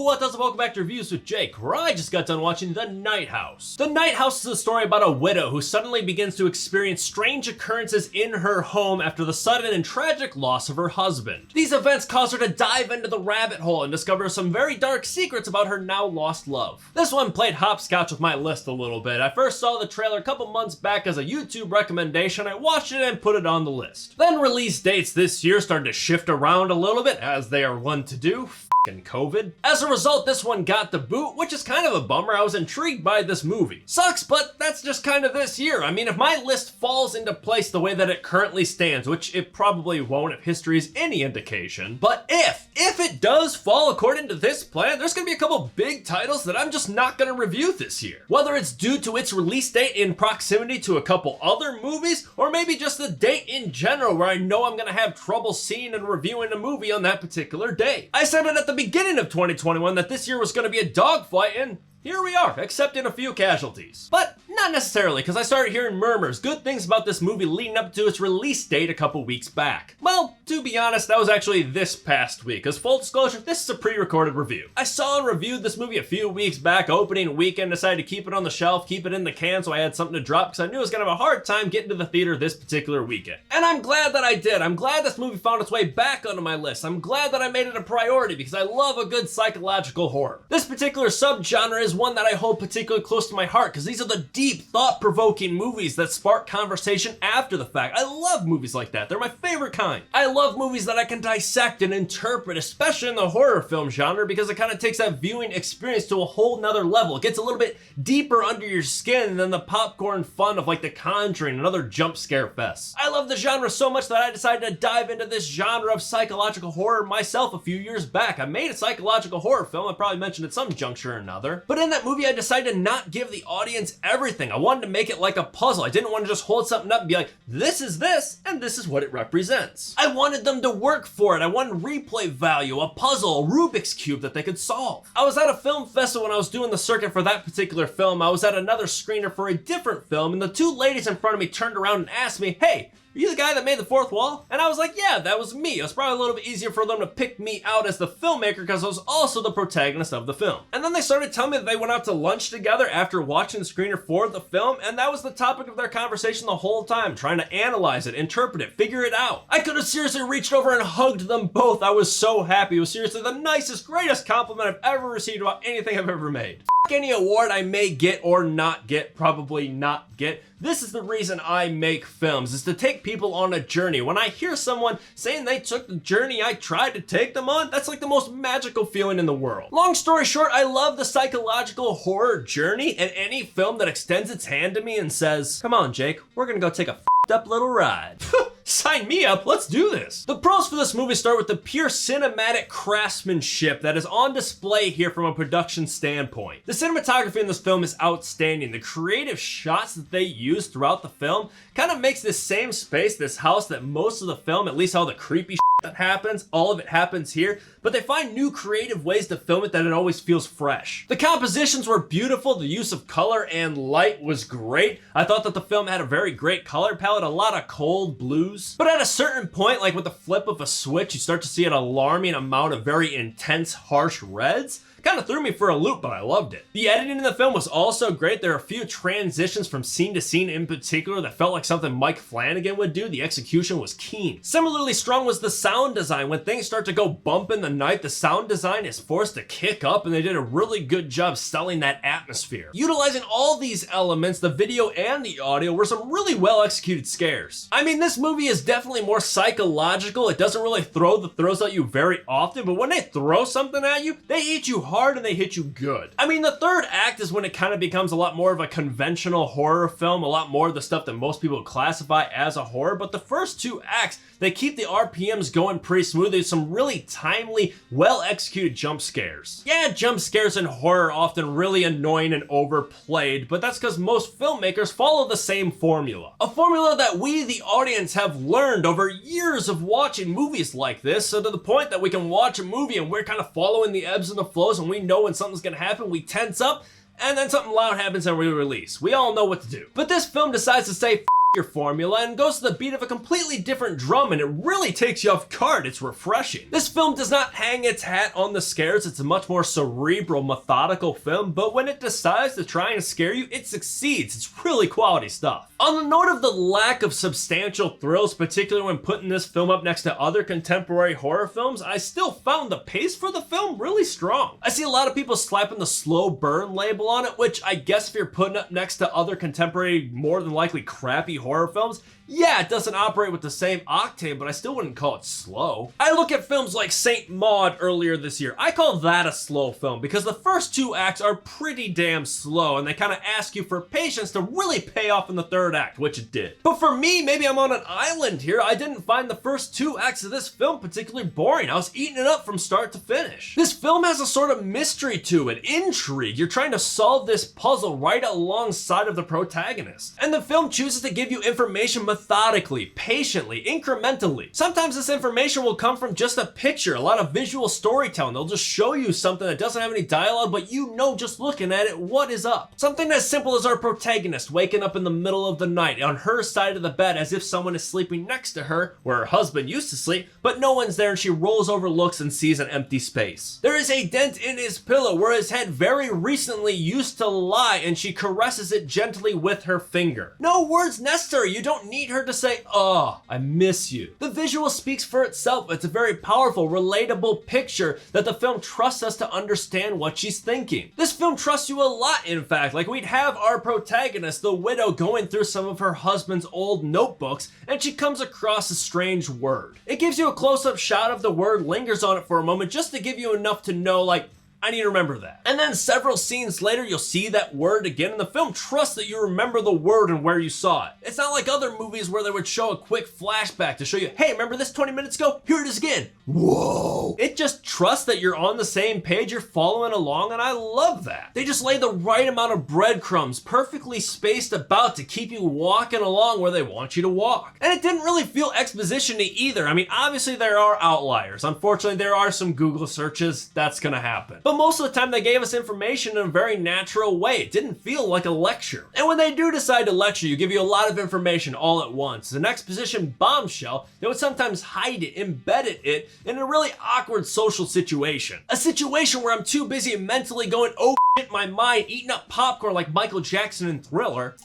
what does it? Welcome back to Reviews with Jake, where I just got done watching The Night House. The Night House is a story about a widow who suddenly begins to experience strange occurrences in her home after the sudden and tragic loss of her husband. These events cause her to dive into the rabbit hole and discover some very dark secrets about her now lost love. This one played hopscotch with my list a little bit. I first saw the trailer a couple months back as a YouTube recommendation. I watched it and put it on the list. Then release dates this year started to shift around a little bit, as they are wont to do. COVID. As a result, this one got the boot, which is kind of a bummer. I was intrigued by this movie. Sucks, but that's just kind of this year. I mean, if my list falls into place the way that it currently stands, which it probably won't if history is any indication, but if it does fall according to this plan, there's gonna be a couple big titles that I'm just not gonna review this year. Whether it's due to its release date in proximity to a couple other movies, or maybe just the date in general where I know I'm gonna have trouble seeing and reviewing a movie on that particular day. I said it at the beginning of 2021 that this year was going to be a dogfight, and here we are, accepting a few casualties. But not necessarily, because I started hearing murmurs, good things about this movie leading up to its release date a couple weeks back. Well, to be honest, that was actually this past week, because full disclosure, this is a pre-recorded review. I saw and reviewed this movie a few weeks back, opening weekend, decided to keep it on the shelf, keep it in the can so I had something to drop, because I knew I was going to have a hard time getting to the theater this particular weekend. And I'm glad that I did. I'm glad this movie found its way back onto my list. I'm glad that I made it a priority, because I love a good psychological horror. This particular subgenre is one that I hold particularly close to my heart, because these are the deep, thought-provoking movies that spark conversation after the fact. I love movies like that. They're my favorite kind. I love movies that I can dissect and interpret, especially in the horror film genre, because it kind of takes that viewing experience to a whole nother level. It gets a little bit deeper under your skin than the popcorn fun of like The Conjuring and other jump scare fests. I love the genre so much that I decided to dive into this genre of psychological horror myself a few years back. I made a psychological horror film, I probably mentioned at some juncture or another, but in that movie I decided to not give the audience everything. I wanted to make it like a puzzle. I didn't want to just hold something up and be like, this is this, and this is what it represents. I wanted them to work for it. I wanted replay value, a puzzle, a Rubik's Cube that they could solve. I was at a film festival when I was doing the circuit for that particular film. I was at another screener for a different film, and the two ladies in front of me turned around and asked me, hey, are you the guy that made The Fourth Wall? And I was like, yeah, that was me. It was probably a little bit easier for them to pick me out as the filmmaker because I was also the protagonist of the film. And then they started telling me that they went out to lunch together after watching the screener for the film, and that was the topic of their conversation the whole time, trying to analyze it, interpret it, figure it out. I could have seriously reached over and hugged them both. I was so happy. It was seriously the nicest, greatest compliment I've ever received about anything I've ever made. Any award I may get or not get, probably not get. This is the reason I make films, is to take people on a journey. When I hear someone saying they took the journey I tried to take them on, that's like the most magical feeling in the world. Long story short, I love the psychological horror journey, and any film that extends its hand to me and says, come on, Jake, we're gonna go take a up little ride. Sign me up, let's do this. The pros for this movie start with the pure cinematic craftsmanship that is on display here from a production standpoint. The cinematography in this film is outstanding. The creative shots that they use throughout the film kind of makes this same space, this house, that most of the film, at least all the creepy that happens, all of it happens here, but they find new creative ways to film it that it always feels fresh. The compositions were beautiful, the use of color and light was great. I thought that the film had a very great color palette, a lot of cold blues, but at a certain point, like with the flip of a switch, you start to see an alarming amount of very intense, harsh reds. Kind of threw me for a loop, but I loved it. The editing in the film was also great. There are a few transitions from scene to scene in particular that felt like something Mike Flanagan would do. The execution was keen. Similarly strong was the sound design. When things start to go bump in the night, the sound design is forced to kick up, and they did a really good job selling that atmosphere. Utilizing all these elements, the video and the audio, were some really well executed scares. I mean, this movie is definitely more psychological. It doesn't really throw the throws at you very often, but when they throw something at you, they eat you hard and they hit you good. I mean, the third act is when it kind of becomes a lot more of a conventional horror film, a lot more of the stuff that most people classify as a horror, but the first two acts, they keep the RPMs going pretty smooth. There's some really timely, well-executed jump scares. Yeah, jump scares in horror are often really annoying and overplayed, but that's because most filmmakers follow the same formula. A formula that we, the audience, have learned over years of watching movies like this, so to the point that we can watch a movie and we're kind of following the ebbs and the flows, and we know when something's gonna happen, we tense up, and then something loud happens and we release. We all know what to do. But this film decides to say, your formula and goes to the beat of a completely different drum, and it really takes you off guard. It's refreshing. This film does not hang its hat on the scares. It's a much more cerebral, methodical film, but when it decides to try and scare you, it succeeds. It's really quality stuff. On the note of the lack of substantial thrills, particularly when putting this film up next to other contemporary horror films, I still found the pace for the film really strong. I see a lot of people slapping the slow burn label on it, which I guess if you're putting it next to other contemporary, more than likely crappy horror films, yeah, it doesn't operate with the same octane, but I still wouldn't call it slow. I look at films like Saint Maud earlier this year. I call that a slow film because the first 2 acts are pretty damn slow, and they kind of ask you for patience to really pay off in the 3rd act, which it did. But for me, maybe I'm on an island here. I didn't find the first 2 acts of this film particularly boring. I was eating it up from start to finish. This film has a sort of mystery to it, intrigue. You're trying to solve this puzzle right alongside of the protagonist. And the film chooses to give you information methodically, patiently, incrementally. Sometimes this information will come from just a picture, a lot of visual storytelling. They'll just show you something that doesn't have any dialogue, but you know just looking at it what is up. Something as simple as our protagonist waking up in the middle of the night on her side of the bed as if someone is sleeping next to her, where her husband used to sleep, but no one's there and she rolls over, looks, and sees an empty space. There is a dent in his pillow where his head very recently used to lie, and she caresses it gently with her finger. No words necessary. You don't need her to say, "Oh, I miss you." The visual speaks for itself. It's a very powerful, relatable picture that the film trusts us to understand what she's thinking. This film trusts you a lot, in fact. Like, we'd have our protagonist, the widow, going through some of her husband's old notebooks, and she comes across a strange word. It gives you a close-up shot of the word, lingers on it for a moment just to give you enough to know, like, I need to remember that. And then several scenes later, you'll see that word again, and the film trusts that you remember the word and where you saw it. It's not like other movies where they would show a quick flashback to show you, hey, remember this 20 minutes ago? Here it is again. Whoa. It just trusts that you're on the same page, you're following along, and I love that. They just lay the right amount of breadcrumbs, perfectly spaced about to keep you walking along where they want you to walk. And it didn't really feel exposition-y either. I mean, obviously there are outliers. Unfortunately, there are some Google searches. That's gonna happen. But most of the time they gave us information in a very natural way. It didn't feel like a lecture. And when they do decide to lecture you, give you a lot of information all at once. An exposition bombshell, they would sometimes hide it, embedded it in a really awkward social situation. A situation where I'm too busy mentally going, oh shit, in my mind, eating up popcorn like Michael Jackson in Thriller,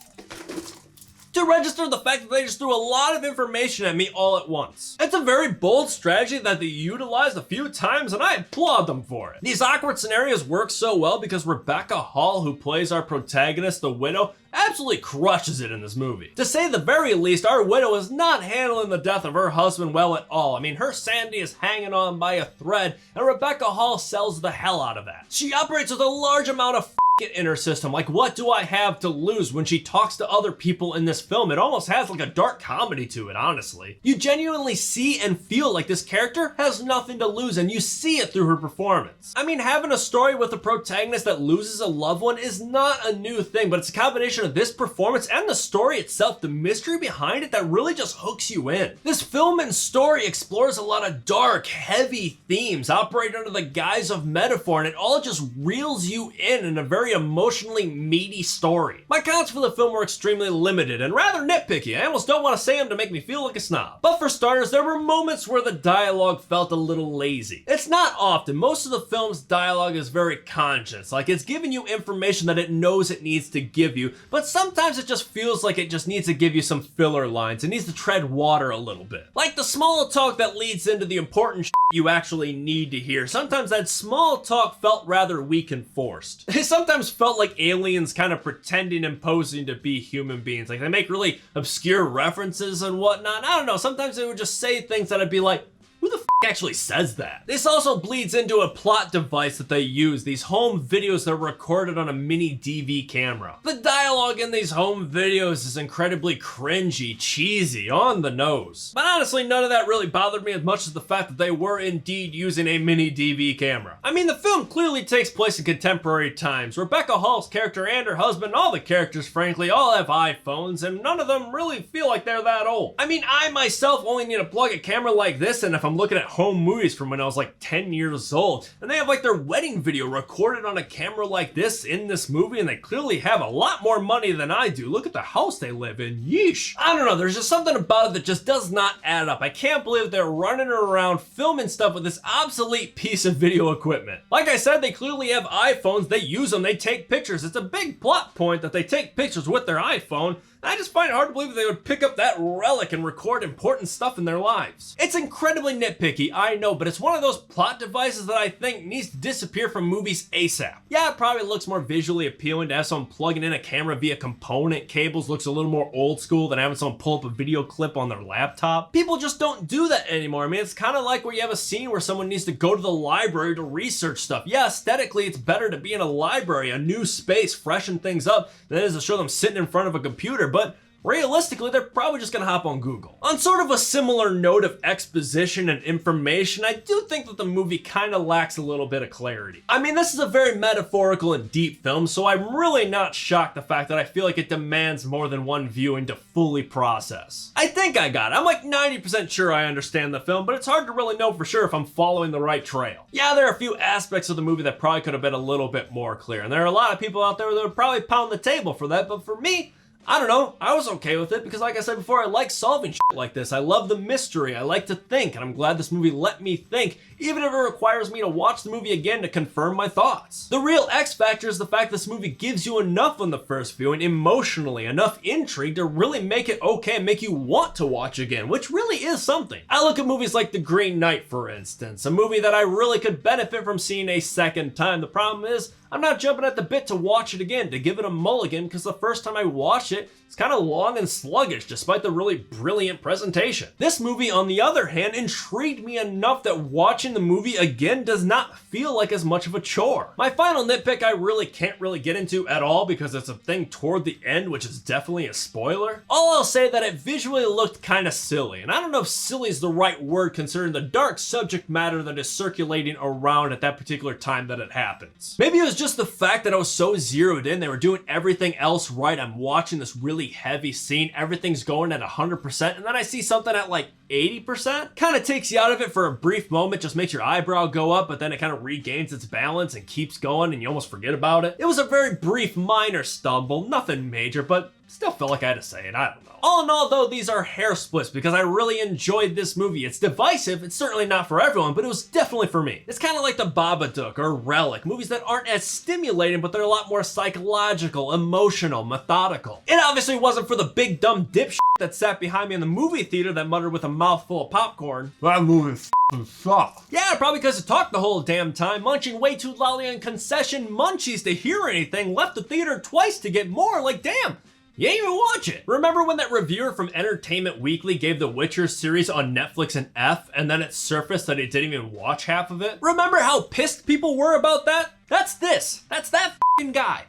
to register the fact that they just threw a lot of information at me all at once. It's a very bold strategy that they utilized a few times, and I applaud them for it. These awkward scenarios work so well because Rebecca Hall, who plays our protagonist, the widow, absolutely crushes it in this movie. To say the very least, our widow is not handling the death of her husband well at all. I mean, her sanity is hanging on by a thread, and Rebecca Hall sells the hell out of that. She operates with a large amount of in her system. Like, what do I have to lose when she talks to other people in this film? It almost has like a dark comedy to it, honestly. You genuinely see and feel like this character has nothing to lose, and you see it through her performance. I mean, having a story with a protagonist that loses a loved one is not a new thing, but it's a combination of this performance and the story itself, the mystery behind it, that really just hooks you in. This film and story explores a lot of dark, heavy themes operating under the guise of metaphor, and it all just reels you in a very emotionally meaty story. My comments for the film were extremely limited and rather nitpicky. I almost don't want to say them to make me feel like a snob. But for starters, there were moments where the dialogue felt a little lazy. It's not often. Most of the film's dialogue is very conscious, like it's giving you information that it knows it needs to give you, but sometimes it just feels like it just needs to give you some filler lines. It needs to tread water a little bit. Like the small talk that leads into the important shit you actually need to hear. Sometimes that small talk felt rather weak and forced. It sometimes felt like aliens kind of pretending and posing to be human beings. Like, they make really obscure references and whatnot. I don't know, sometimes they would just say things that I'd be like, who the f actually says that? This also bleeds into a plot device that they use, these home videos that are recorded on a mini DV camera. The dialogue in these home videos is incredibly cringy, cheesy, on the nose. But honestly, none of that really bothered me as much as the fact that they were indeed using a mini DV camera. I mean, the film clearly takes place in contemporary times. Rebecca Hall's character and her husband, all the characters frankly, all have iPhones, and none of them really feel like they're that old. I mean, I myself only need to plug a camera like this, and if I'm I'm looking at home movies from when I was like 10 years old, and they have like their wedding video recorded on a camera like this in this movie, and they clearly have a lot more money than I do. Look at the house they live in. Yeesh. I don't know, there's just something about it that just does not add up. I can't believe they're running around filming stuff with this obsolete piece of video equipment. Like I said, they clearly have iPhones, they use them, they take pictures. It's a big plot point that they take pictures with their iPhone. I just find it hard to believe that they would pick up that relic and record important stuff in their lives. It's incredibly nitpicky, I know, but it's one of those plot devices that I think needs to disappear from movies ASAP. Yeah, it probably looks more visually appealing to have someone plugging in a camera via component cables, looks a little more old school than having someone pull up a video clip on their laptop. People just don't do that anymore. I mean, it's kind of like where you have a scene where someone needs to go to the library to research stuff. Yeah, aesthetically, it's better to be in a library, a new space, freshen things up, than it is to show them sitting in front of a computer, but realistically, they're probably just gonna hop on Google. On sort of a similar note of exposition and information, I do think that the movie kind of lacks a little bit of clarity. I mean, this is a very metaphorical and deep film, so I'm really not shocked the fact that I feel like it demands more than one viewing to fully process. I think I got it. I'm like 90% sure I understand the film, but it's hard to really know for sure if I'm following the right trail. Yeah, there are a few aspects of the movie that probably could have been a little bit more clear, and there are a lot of people out there that would probably pound the table for that, but for me, I don't know, I was okay with it because like I said before, I like solving shit like this. I love the mystery, I like to think, and I'm glad this movie let me think, even if it requires me to watch the movie again to confirm my thoughts. The real X factor is the fact this movie gives you enough on the first viewing emotionally, enough intrigue to really make it okay and make you want to watch again, which really is something. I look at movies like The Green Knight, for instance, a movie that I really could benefit from seeing a second time. The problem is, I'm not jumping at the bit to watch it again, to give it a mulligan, because the first time I watched it, it's kind of long and sluggish, despite the really brilliant presentation. This movie, on the other hand, intrigued me enough that watching the movie again does not feel like as much of a chore. My final nitpick I really can't get into at all because it's a thing toward the end, which is definitely a spoiler. All I'll say that it visually looked kind of silly, and I don't know if silly is the right word considering the dark subject matter that is circulating around at that particular time that it happens. Maybe it was just the fact that I was so zeroed in, they were doing everything else right, I'm watching this really heavy scene, everything's going at 100%, and then I see something at like 80%. Kind of takes you out of it for a brief moment, just makes your eyebrow go up, but then it kind of regains its balance and keeps going and you almost forget about it. It was a very brief minor stumble, nothing major, but still felt like I had to say it, I don't know. All in all though, these are hair splits because I really enjoyed this movie. It's divisive, it's certainly not for everyone, but it was definitely for me. It's kind of like The Babadook or Relic, movies that aren't as stimulating, but they're a lot more psychological, emotional, methodical. It obviously wasn't for the big dumb dipshit that sat behind me in the movie theater that muttered with a mouthful of popcorn, "That movie sucked." Yeah, probably because it talked the whole damn time, munching way too loudly on concession munchies to hear anything, left the theater twice to get more, like damn. You ain't even watch it. Remember when that reviewer from Entertainment Weekly gave The Witcher series on Netflix an F and then it surfaced that he didn't even watch half of it? Remember how pissed people were about that? That's this. That's that f***ing guy.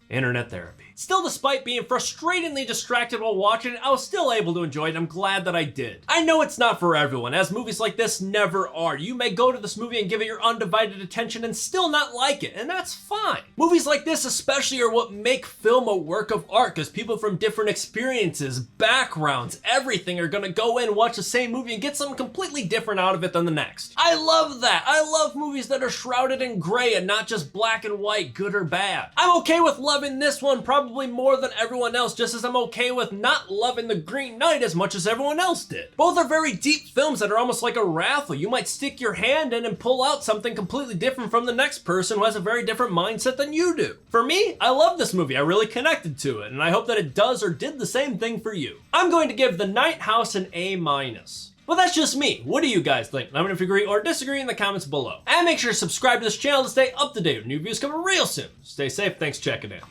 Internet therapy. Still, despite being frustratingly distracted while watching it, I was still able to enjoy it. I'm glad that I did. I know it's not for everyone, as movies like this never are. You may go to this movie and give it your undivided attention and still not like it, and that's fine. Movies like this especially are what make film a work of art, because people from different experiences, backgrounds, everything are gonna go in, watch the same movie, and get something completely different out of it than the next. I love that. I love movies that are shrouded in gray and not just black and white, good or bad. I'm okay with loving this one probably more than everyone else, just as I'm okay with not loving The Green Knight as much as everyone else did. Both are very deep films that are almost like a raffle. You might stick your hand in and pull out something completely different from the next person who has a very different mindset than you do. For me, I love this movie. I really connected to it, and I hope that it does or did the same thing for you. I'm going to give The Night House an A-. Well, that's just me. What do you guys think? Let me know if you agree or disagree in the comments below. And make sure to subscribe to this channel to stay up to date with new videos coming real soon. Stay safe. Thanks for checking in.